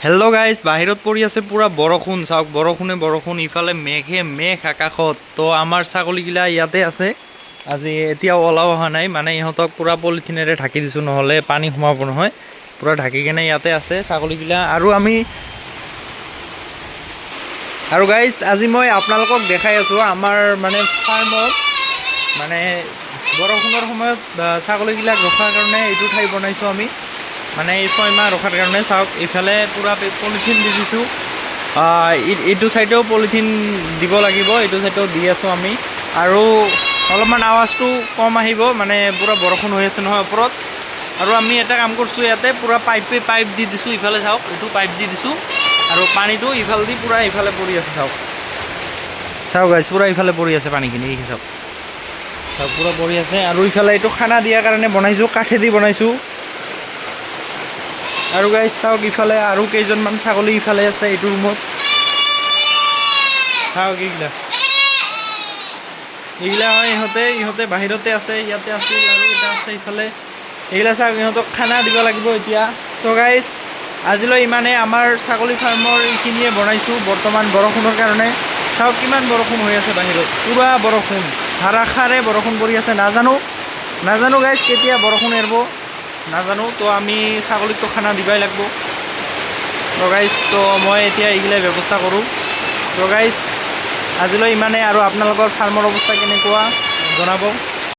Hello' guys, বাহিৰত পৰি আছে পুৰা বৰষুণ। চাওক, বৰষুণ, ইফালে মেঘ আকাশত। তো আমাৰ ছাগলীগিলা ইয়াতে আছে। আজি এতিয়াও ওলাও অহা নাই, মানে ইহঁতক পুৰা পলিথিনেৰে ঢাকি দিছোঁ, নহ'লে পানী সোমাব নহয়। পুৰা ঢাকি কেনে ইয়াতে আছে ছাগলীগিলা। আৰু গাইজ, আজি মই আপোনালোকক দেখাই আছোঁ আমাৰ মানে ফাৰ্মত, মানে বৰষুণৰ সময়ত ছাগলীগিলাক ৰখাৰ কাৰণে এইটো ঠাই বনাইছোঁ আমি, মানে এই 6 মাহ ৰখাৰ কাৰণে। চাওক, এইফালে পূৰা পলিথিন দি দিছোঁ, এইটো চাইডেও পলিথিন দিব লাগিব, এইটো চাইডেও দি আছোঁ আমি। আৰু অলপমান আৱাজটো কম আহিব, মানে পূৰা বৰষুণ হৈ আছে নহয় ওপৰত। আৰু আমি এটা কাম কৰিছোঁ, ইয়াতে পূৰা পাইপ দি দিছোঁ। ইফালে চাওক, এইটো পাইপ দি দিছোঁ, আৰু পানীটো ইফালে দি পূৰা ইফালে পৰি আছে। চাওক গাইজ, পূৰা ইফালে পৰি আছে পানীখিনি, চাওক পূৰা পৰি আছে। আৰু ইফালে এইটো খানা দিয়াৰ কাৰণে বনাইছোঁ, কাঠেদি বনাইছোঁ। আৰু গাইজ চাওক, ইফালে আৰু কেইজনমান ছাগলী ইফালে আছে এইটো ৰুমত। চাওক, এইগিলা হয় ইহঁতে বাহিৰতে আছে, ইয়াতে আছিল আৰু এটা আছে ইফালে। এইগিলা চাওক, ইহঁতক খানা দিব লাগিব এতিয়া। তো গাইজ, আজিলৈ ইমানে। আমাৰ ছাগলী ফাৰ্মৰ এইখিনিয়ে বনাইছোঁ বৰ্তমান বৰষুণৰ কাৰণে। চাওক কিমান বৰষুণ হৈ আছে বাহিৰত, পূৰা বৰষুণ, ধাৰাসাৰে বৰষুণ পৰি আছে। নাজানো গাইজ কেতিয়া বৰষুণ এৰিব, নাজানো। তো আমি ছাগলীকতো খানা দিবই লাগিব। তো গাইজ, তো মই এতিয়া এইগিলাই ব্যৱস্থা কৰোঁ। তো গাইজ, আজিলৈ ইমানে। আৰু আপোনালোকৰ ফাৰ্মৰ অৱস্থা কেনেকুৱা জনাব।